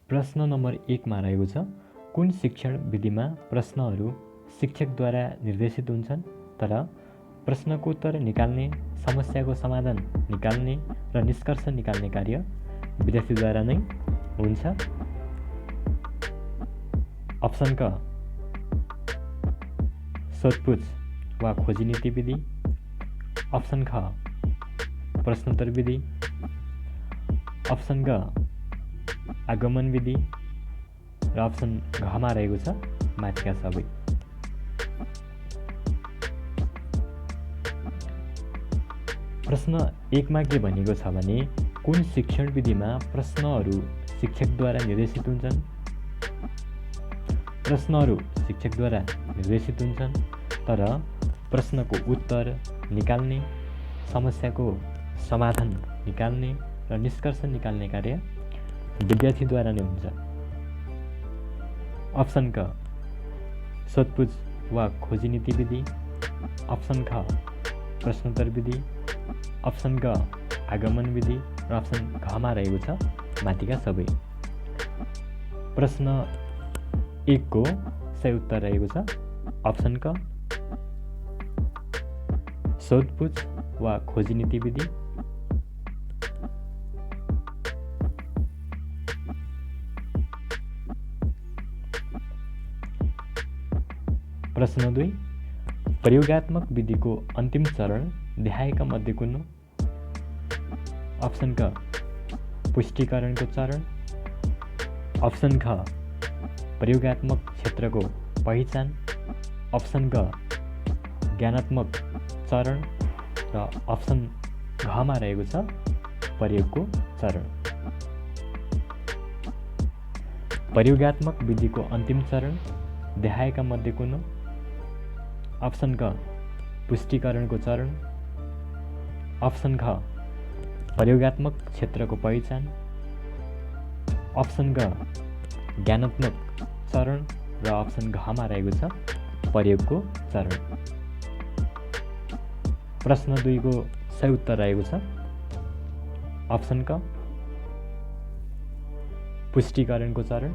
प्रश्न नम्बर 1 मा रहेको छ, कुन शिक्षण विधिमा प्रश्नहरू शिक्षकद्वारा निर्देशित हुन्छन् तर प्रश्नको उत्तर निकाल्ने, समस्याको समाधान निकाल्ने र निष्कर्ष निकाल्ने कार्य विद्यार्थीद्वारा नै हुन्छ? अप्सन क सोधपुछ वा खोजी नीति विधि, अप्सन ख प्रश्नोत्तर विधि, अप्सन ग आगमन विधि र अप्सन घमा रहेको छ माथिका सबै। प्रश्न 1 मा के भनेको छ भने कुन शिक्षण विधिमा प्रश्नहरू शिक्षकद्वारा निर्देशित हुन्छन्? प्रश्नहरू शिक्षकद्वारा निर्देशित हुन्छन् तर प्रश्नको उत्तर निकाल्ने, समस्याको समाधान निकाल्ने र निष्कर्ष निकाल्ने कार्य विद्यार्थीद्वारा नै हुन्छ। अप्सन क सोधपुछ वा खोजी नीति विधि, अप्सन ख प्रश्नोत्तर विधि, अप्सन ग आगमन विधि र अप्सन घमा रहेको छ माथिका सबै। प्रश्न 1 को सही उत्तर रहेको छ अप्सन क सोधपुछ वा खोजी नीति विधि। प्रश्न 2, प्रयोगात्मक विधिको अन्तिम चरण देखाएका मध्ये कुन हो? अप्सन क पुष्टिकरणको चरण, अप्सन ख प्रयोगात्मक क्षेत्रको पहिचान, अप्सन ग ज्ञानात्मक चरण र अप्सन घमा रहेको छ प्रयोगको चरण। प्रयोगात्मक विधिको अन्तिम चरण देखाएका मध्ये कुन हो? अप्सन क पुष्टिकरणको चरण, अप्सन ख प्रयोगात्मक क्षेत्रको पहिचान, अप्सन ग ज्ञानात्मक चरण र अप्सन घमा रहेको छ प्रयोगको चरण। प्रश्न 2 को सही उत्तर रहेको छ अप्सन क पुष्टिकरणको चरण।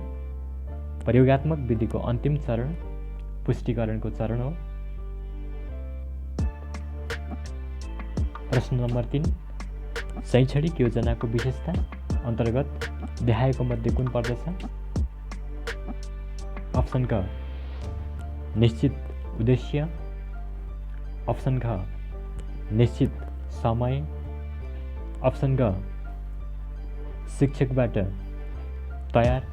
प्रयोगात्मक विधिको अन्तिम चरण पुष्टिकरणको चरण हो। प्रश्न नम्बर 3, शैक्षणिक योजनाको विशेषता अन्तर्गत देखाएको मध्ये कुन पर्दछ? अप्सन क निश्चित उद्देश्य, अप्सन ख निश्चित समय, अप्सन ग शिक्षकबाट तयार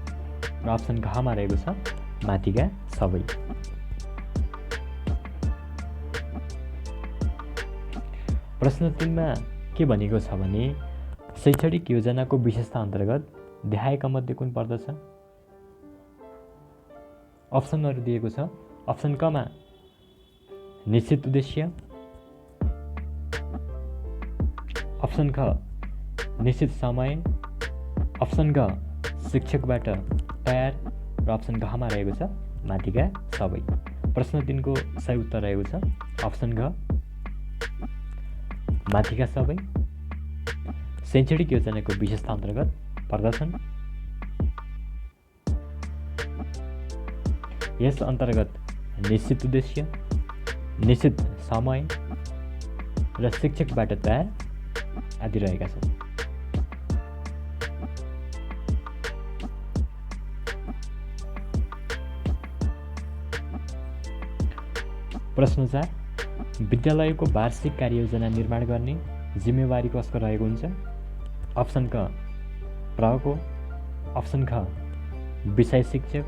र अप्सन घमा रहेको छ माथिका सबै। प्रश्न 3 मा के भनेको छ भने शैक्षणिक योजनाको विशेषता अन्तर्गत देखाएका मध्ये कुन पर्दछ? अप्सनहरू दिएको छ। अप्सन क मा निश्चित उद्देश्य, अप्सन ख निश्चित समय, अप्सन ग शिक्षकबाट तयार र अप्सन घमा रहेको छ माथिका सबै। प्रश्न 3 को सही उत्तर रहेको छ अप्सन घ माथिका सबै शैक्षणिक योजनाको विशेषता अन्तर्गत पर्दछन्। यस अन्तर्गत निश्चित उद्देश्य, निश्चित समय र शिक्षकबाट तयार आदि रहेका छन्। प्रश्न 4, विद्यालयको वार्षिक कार्ययोजना निर्माण गर्ने जिम्मेवारी कसको रहेको हुन्छ? अप्सन क प्रको, अप्सन ख विषय शिक्षक,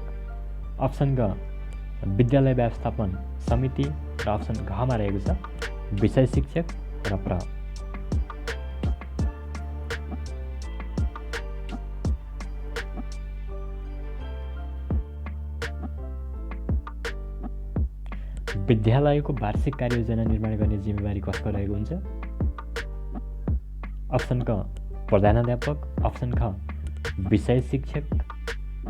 अप्सन ग विद्यालय व्यवस्थापन समिति र अप्सन घमा रहेको छ विषय शिक्षक र प्र। विद्यालयको वार्षिक कार्ययोजना निर्माण गर्ने जिम्मेवारी कसको रहेको हुन्छ? अप्सन क प्रधानाध्यापक, अप्सन ख विषय शिक्षक,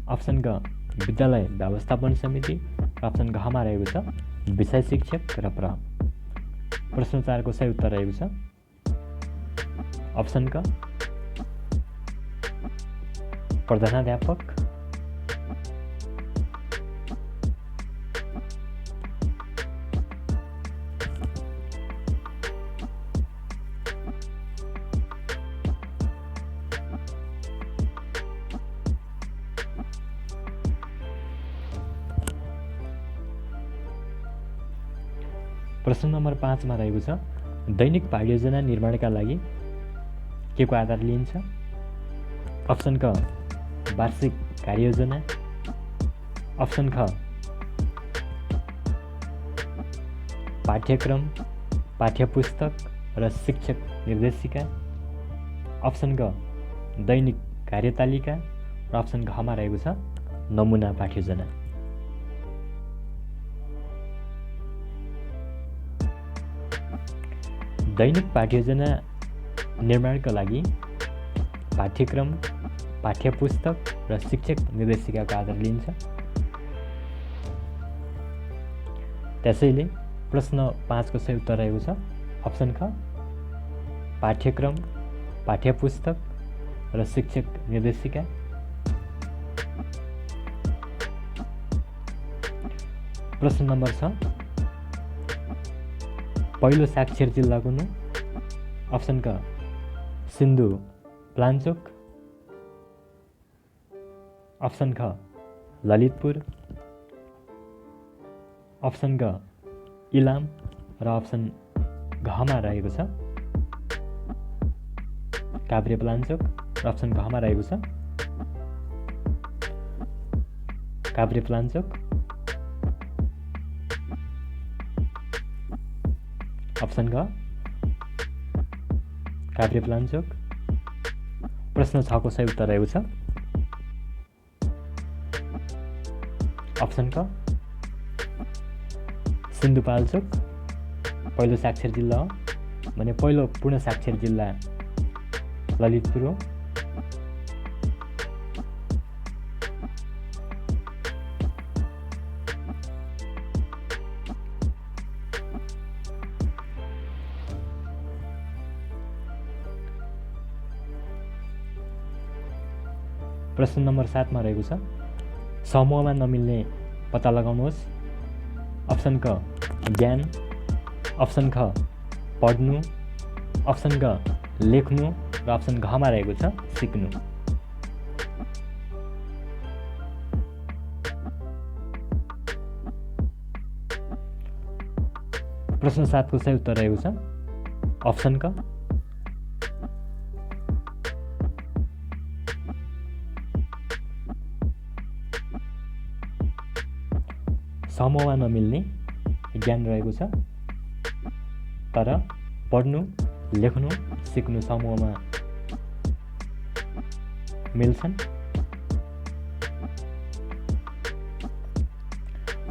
अप्सन ग विद्यालय व्यवस्थापन समिति र अप्सन घमा रहेको छ विषय शिक्षक र प्र। प्रश्न 4 को सही उत्तर रहेको छ अप्सन क प्रधानाध्यापक, प्रश्न नम्बर 5 मा रहेको छ दैनिक पाठ्ययोजना निर्माणका लागि के को आधार लिइन्छ? अप्सन क वार्षिक कार्ययोजना, अप्सन ख पाठ्यक्रम, पाठ्यपुस्तक र शिक्षक निर्देशिका, अप्सन ग दैनिक कार्यतालिका र अप्सन घमा रहेको छ नमुना पाठ्ययोजना। दैनिक पाठ्ययोजना निर्माणका लागि पाठ्यक्रम, पाठ्यपुस्तक र शिक्षक निर्देशिकाको आधार लिइन्छ। त्यसैले प्रश्न 5 को सही उत्तर रहेको छ अप्सन ख पाठ्यक्रम, पाठ्यपुस्तक र शिक्षक निर्देशिका। प्रश्न नम्बर 6 पहिलो साक्षर जिल्ला कुन हो? अप्सन क सिन्धुपाल्चोक, अप्सन ख ललितपुर, अप्सन ग इलाम र अप्सन घमा रहेको छ काभ्रेपलाञ्चोक र अप्सन घमा रहेको छ काभ्रेपलाञ्चोक। अप्सन ग काभ्रेपलाञ्चोक। प्रश्न 6 को सही उत्तर रहेको छ अप्सन क सिन्धुपाल्चोक पहिलो साक्षर जिल्ला हो भने पहिलो पूर्ण साक्षर जिल्ला ललितपुर हो। प्रश्न नम्बर 7 मा रहेको छ समूहमा नमिल्ने पत्ता लगाउनुहोस्। अप्सन क ज्ञान, अप्सन ख पढ्नु, अप्सन ग लेख्नु र अप्सन घमा रहेको छ सिक्नु। प्रश्न 7 को सही उत्तर रहेको छ अप्सन क समूहमा नमिल्ने ज्ञान रहेको छ तर पढ्नु, लेख्नु, सिक्नु समूहमा मिल्छन्।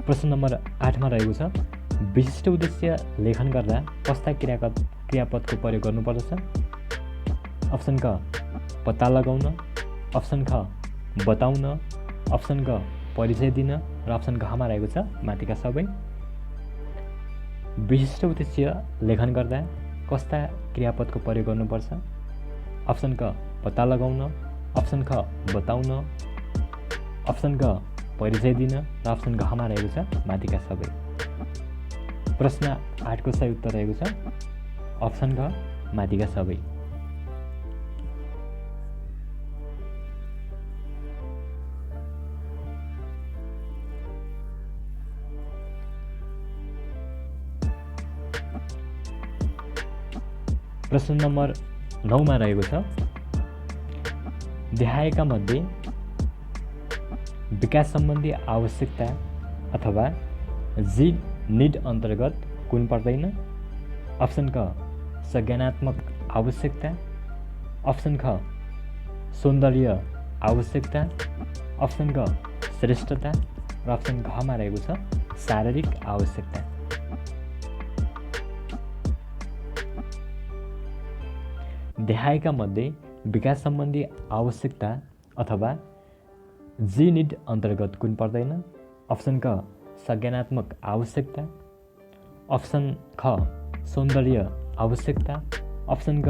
प्रश्न नम्बर 8 मा रहेको छ विशिष्ट उद्देश्य लेखन गर्दा कस्ता क्रियापदको प्रयोग गर्नुपर्दछ? अप्सन क पत्ता लगाउन, अप्सन ख बताउन, अप्सन ग परिचय दिन र अप्सन घमा रहेको छ माथिका सबै। विशिष्ट उद्देश्य लेखन गर्दा कस्ता क्रियापदको प्रयोग गर्नुपर्छ? अप्सन क पत्ता लगाउन, अप्सन ख बताउन, अप्सन ग परिचय दिन र अप्सन घमा रहेको छ माथिका सबै। प्रश्न 8 को सही उत्तर रहेको छ अप्सन ग माथिका सबै। प्रश्न नम्बर 9 मा रहेको छ देखाएका मध्ये विकास सम्बन्धी आवश्यकता अथवा जी निड अन्तर्गत कुन पर्दैन? अप्सन क संज्ञानात्मक आवश्यकता, अप्सन ख सौन्दर्य आवश्यकता, अप्सन ग श्रेष्ठता र अप्सन घमा रहेको छ शारीरिक आवश्यकता। देखाएका मध्ये विकास सम्बन्धी आवश्यकता अथवा जी निड अन्तर्गत कुन पर्दैन? अप्सन क संज्ञानात्मक आवश्यकता, अप्सन ख सौन्दर्य आवश्यकता, अप्सन ग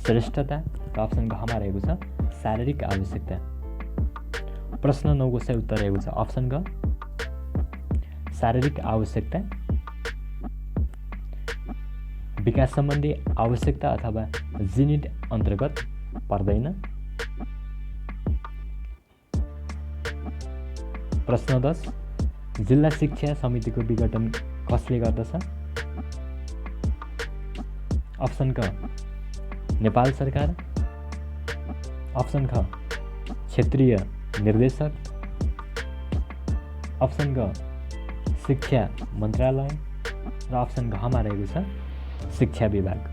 श्रेष्ठता र अप्सन घमा रहेको छ शारीरिक आवश्यकता। प्रश्न 9 को सही उत्तर रहेको छ अप्सन ग शारीरिक आवश्यकता। विकास सम्बन्धी आवश्यकता अथवा जी निड अन्तर्गत पर्दैन। प्रश्न 10 जिल्ला शिक्षा समितिको विघटन कसले गर्दछ? अप्सन क नेपाल सरकार, अप्सन ख क्षेत्रीय निर्देशक, अप्सन ग शिक्षा मन्त्रालय र अप्सन घमा रहेको छ शिक्षा विभाग।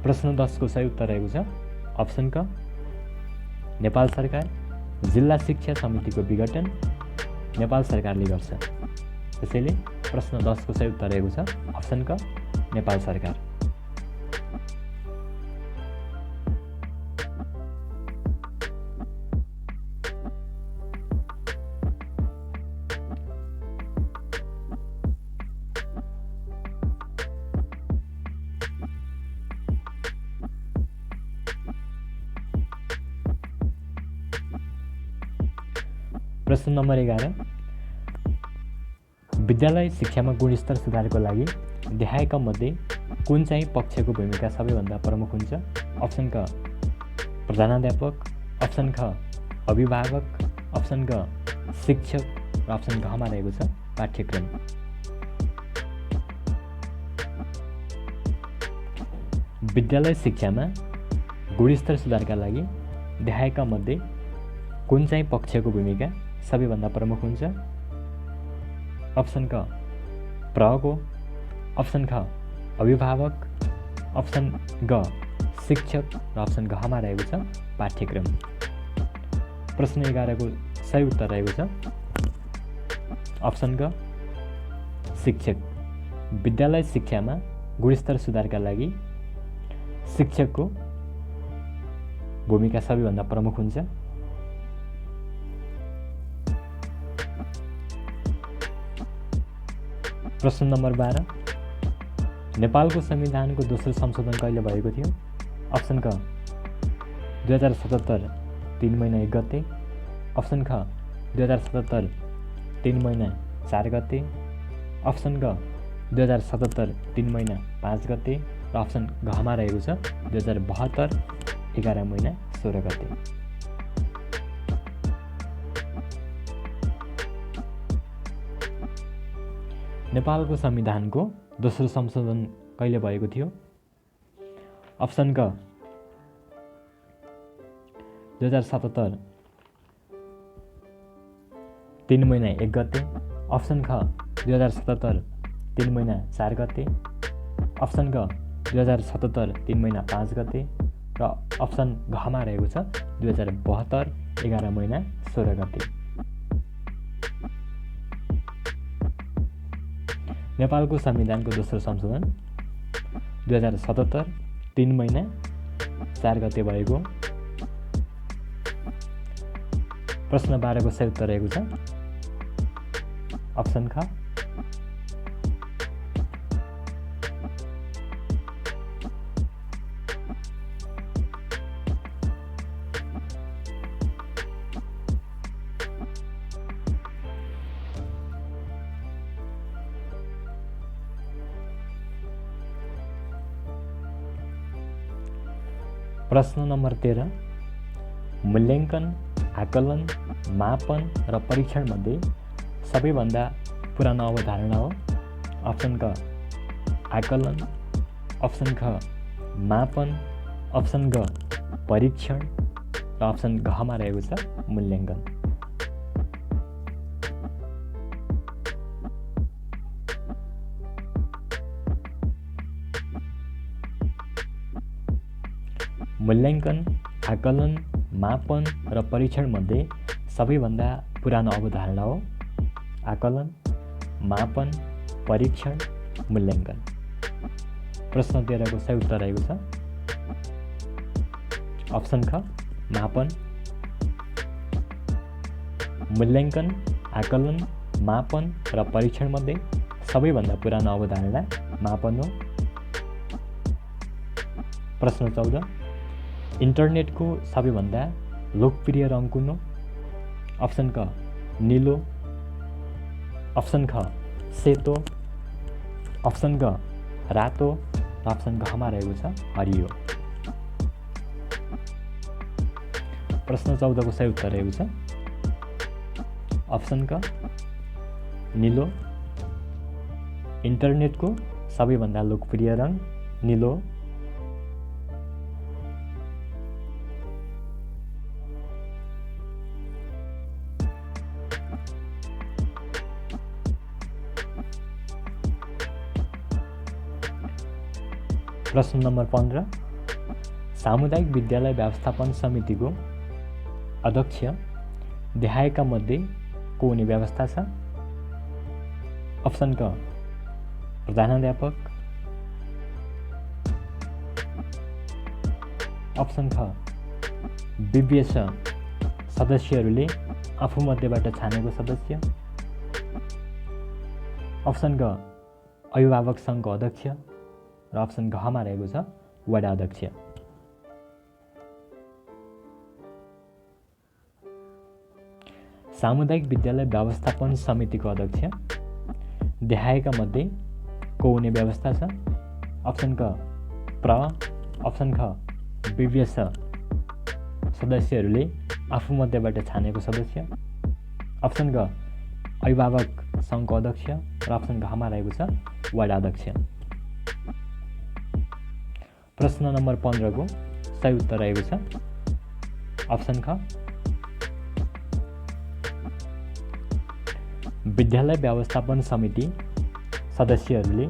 प्रश्न 10 को सही उत्तर रहेको छ अप्सन क नेपाल सरकार। जिल्ला शिक्षा समितिको विघटन नेपाल सरकारले गर्छ। त्यसैले प्रश्न 10 को सही उत्तर रहेको छ अप्सन क नेपाल सरकार। प्रश्न नम्बर 11, विद्यालय शिक्षामा गुणस्तर सुधारको लागि देखाएका मध्ये कुन चाहिँ पक्षको भूमिका सबैभन्दा प्रमुख हुन्छ? अप्सन क प्रधानाध्यापक, अप्सन ख अभिभावक, अप्सन ग शिक्षक र अप्सन घमा रहेको छ पाठ्यक्रम। विद्यालय शिक्षामा गुणस्तर सुधारका लागि देखाएका मध्ये कुन चाहिँ पक्षको भूमिका सबैभन्दा प्रमुख हुन्छ? अप्सन क प्रहको, अप्सन ख अभिभावक, अप्सन ग शिक्षक र अप्सन घमा रहेको छ पाठ्यक्रम। प्रश्न 11 को सही उत्तर रहेको छ अप्सन ग शिक्षक। विद्यालय शिक्षामा गुणस्तर सुधारका लागि शिक्षकको भूमिका सबैभन्दा प्रमुख हुन्छ। प्रश्न नम्बर 12, नेपालको संविधानको दोस्रो संशोधन कहिले भएको थियो? अप्सन क 2077 3 महिना 1 गते, अप्सन ख 2077 3 महिना 4 गते, अप्सन ग 2077 3 महिना 5 गते र अप्सन घमा रहेको छ 2072 11 महिना 16 गते। नेपालको संविधानको दोस्रो संशोधन कहिले भएको थियो? अप्सन क 2077 3 महिना 1 गते, अप्सन ख 2077 3 महिना 4 गते, अप्सन ग 2077 3 महिना 5 गते र अप्सन घमा रहेको छ 2072 11 महिना 16 गते। नेपालको संविधानको दोस्रो संशोधन 2077 3 महिना 4 गते भएको। प्रश्न 12 को सही उत्तर रहेको छ अप्सन ख प्रश्न नम्बर 13, मूल्याङ्कन, आकलन, मापन र परीक्षण मध्ये सबैभन्दा पुरानो अवधारणा हो? अप्सन क आकलन, अप्सन ख मापन, अप्सन ग परीक्षण र अप्सन घमा रहेको छ मूल्याङ्कन। मूल्याङ्कन, आकलन, मापन र परीक्षण मध्ये सबैभन्दा पुरानो अवधारणा हो? आकलन, मापन, परीक्षण, मूल्याङ्कन। प्रश्न 13 को सही उत्तर रहेको छ अप्सन ख मापन। मूल्याङ्कन, आकलन, मापन र परीक्षण मध्ये सबैभन्दा पुरानो अवधारणा मापन हो। प्रश्न 14, इन्टरनेटको सबैभन्दा लोकप्रिय रङ कुन हो? अप्सन क नीलो, अप्सन ख सेतो, अप्सन ग रातो र अप्सन घमा रहेको छ हरियो। प्रश्न 14 को सही उत्तर रहेको छ अप्सन क नीलो, इन्टरनेटको सबैभन्दा लोकप्रिय रङ नीलो। प्रश्न नम्बर 15 सामुदायिक विद्यालय व्यवस्थापन समितिको अध्यक्ष देखाएका मध्ये को हुने व्यवस्था छ? अप्सन क प्रधानाध्यापक, अप्सन ख विभ्यास सदस्यहरूले आफूमध्येबाट छानेको सदस्य, अप्सन ग अभिभावक सङ्घको अध्यक्ष र अप्सन घमा रहेको छ वडा अध्यक्ष। सामुदायिक विद्यालय व्यवस्थापन समितिको अध्यक्ष देखाएका मध्ये को हुने व्यवस्था छ? अप्सन क प्र, अप्सन ख विभ्यास सदस्यहरूले आफूमध्येबाट छानेको सदस्य, अप्सन ग अभिभावक सङ्घको अध्यक्ष र अप्सन घमा रहेको छ वडा अध्यक्ष। प्रश्न नम्बर 15 को सही उत्तर रहेको छ अप्सन ख विद्यालय व्यवस्थापन समिति सदस्यहरूले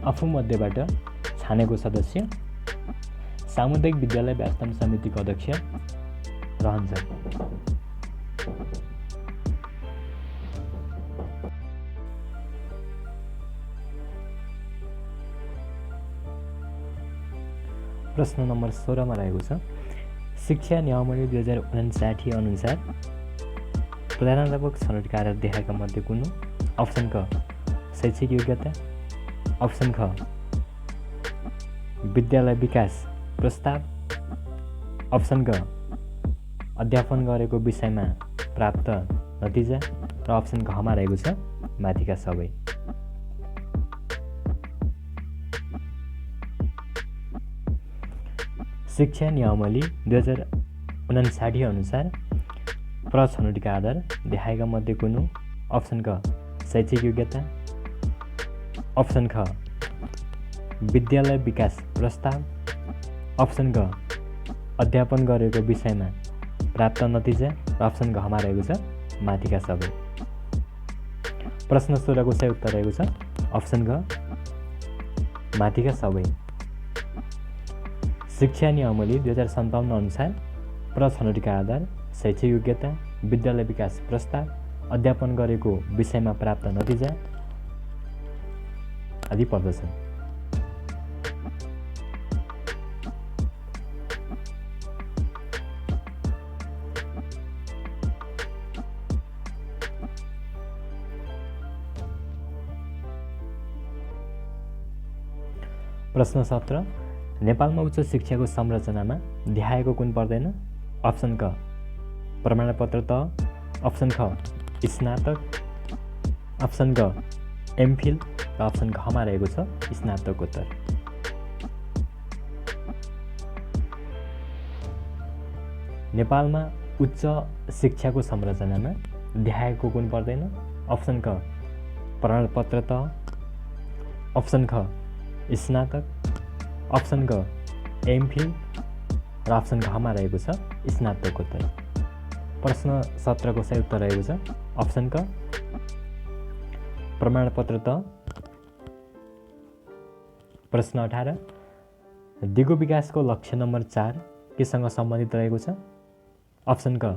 आफूमध्येबाट छानेको सदस्य सामुदायिक विद्यालय व्यवस्थापन समितिको अध्यक्ष रहन्छ। प्रश्न नम्बर 16 मा रहेको छ शिक्षा नियमावली 2059 अनुसार प्रधानाध्यापक छनौटका आधार देखाएका मध्ये कुन? अप्सन क शैक्षिक योग्यता, अप्सन ख विद्यालय विकास प्रस्ताव, अप्सन ग अध्यापन गरेको विषयमा प्राप्त नतिजा र अप्सन घमा रहेको छ माथिका सबै। शिक्षा नियमावली 2059 अनुसार प्रछनौटका आधार देखाएका मध्ये कुन? अप्सन क शैक्षिक योग्यता, अप्सन ख विद्यालय विकास प्रस्ताव, अप्सन ग अध्यापन गरेको विषयमा प्राप्त नतिजा र अप्सन घमा रहेको छ माथिका सबै। प्रश्न 16 को सही उत्तर रहेको छ अप्सन ग माथिका सबै। शिक्षा नियमावली 2057 अनुसार प्रछनौटका आधार शैक्षिक योग्यता, विद्यालय विकास प्रस्ताव, अध्यापन गरेको विषयमा प्राप्त नतिजा आदि पर्दछन्। प्रश्न 17 नेपालमा उच्च शिक्षाको संरचनामा देखाएको कुन पर्दैन? अप्सन क प्रमाणपत्र त, अप्सन ख स्नातक, अप्सन ग एमफिल र अप्सन घमा रहेको छ स्नातकोत्तर। नेपालमा उच्च शिक्षाको संरचनामा देखाएको कुन पर्दैन? अप्सन क प्रमाणपत्र त, अप्सन ख स्नातक, अप्सन ग एमफिल र अप्सन घमा रहेको छ स्नातकोत्तर। प्रश्न 17 को सही उत्तर रहेको छ अप्सन क प्रमाणपत्र त। प्रश्न 18 दिगो विकासको लक्ष्य नम्बर 4 केसँग सम्बन्धित रहेको छ? अप्सन क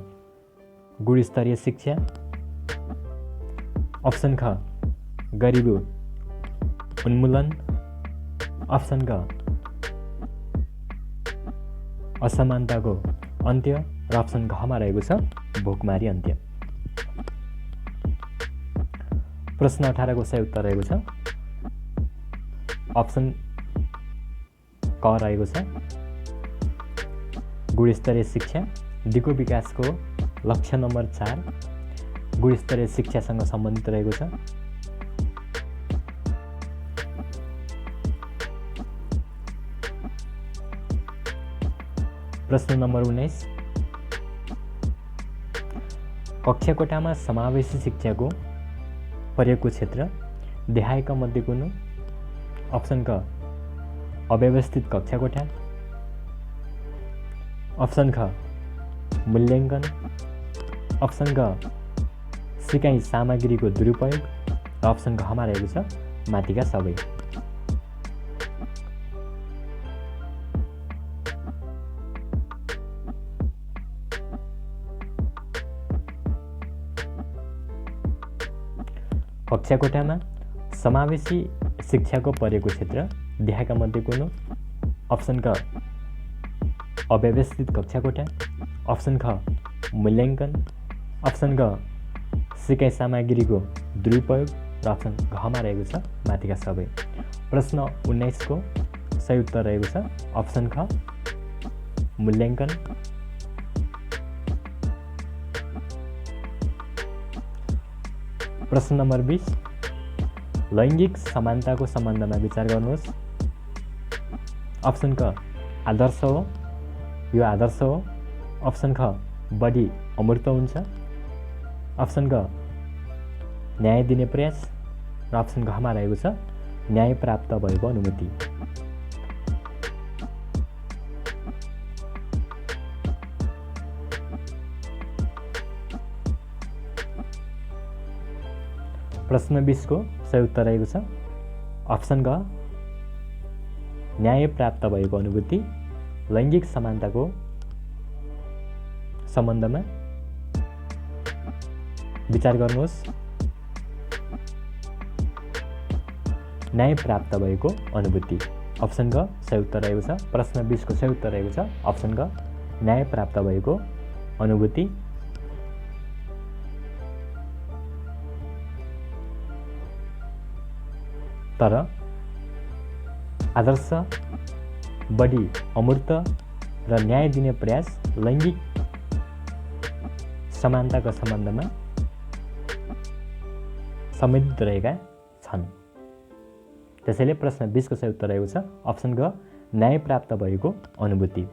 गुणस्तरीय शिक्षा, अप्सन ख गरिबी उन्मूलन, अप्सन ग असमानताको अन्त्य र अप्सन घमा रहेको छ भोकमारी अन्त्य। प्रश्न 18 को सही उत्तर रहेको छ अप्सन क रहेको छ गुणस्तरीय शिक्षा। दिगो विकासको लक्ष्य नम्बर 4 गुणस्तरीय शिक्षासँग सम्बन्धित रहेको छ। प्रश्न नम्बर 19 कक्षा कोठामा समावेशी शिक्षाको प्रयोगको क्षेत्र देखाएका मध्ये कुन? अप्सन क अव्यवस्थित कक्षाकोठा, अप्सन ख मूल्याङ्कन, अप्सन ग सिकाइ सामग्रीको दुरुपयोग र अप्सन घमा रहेको छ माथिका सबै। कक्षाकोठामा समावेशी शिक्षाको परेको क्षेत्र देखाएका मध्ये कुन? अप्सन क अव्यवस्थित कक्षाकोठा, अप्सन ख मूल्याङ्कन, अप्सन ग सिकाइ सामग्रीको दुरुपयोग र अप्सन घमा रहेको छ माथिका सबै। प्रश्न 19 को सही उत्तर रहेको छ अप्सन ख मूल्याङ्कन। प्रश्न नम्बर 20 लैङ्गिक समानताको सम्बन्धमा विचार गर्नुहोस्। अप्सन क आदर्श हो, यो आदर्श हो। अप्सन ख बढी अमूर्त हुन्छ, अप्सन ग न्याय दिने प्रयास र अप्सन घमा रहेको छ न्याय प्राप्त भएको अनुभूति। प्रश्न 20 को सही उत्तर रहेको छ अप्सन ग न्याय प्राप्त भएको अनुभूति। लैङ्गिक समानताको सम्बन्धमा विचार गर्नुहोस्। न्याय प्राप्त भएको अनुभूति अप्सन ग सही उत्तर रहेको छ। प्रश्न 20 को सही उत्तर रहेको छ अप्सन ग न्याय प्राप्त भएको अनुभूति। तर आदर्श, बढी अमूर्त र न्याय दिने प्रयास लैङ्गिक समानताको सम्बन्धमा संबन्धित रहेका छन्। त्यसैले प्रश्न 20 को सही उत्तर रहेको छ अप्सन ग न्याय प्राप्त भएको अनुभूति।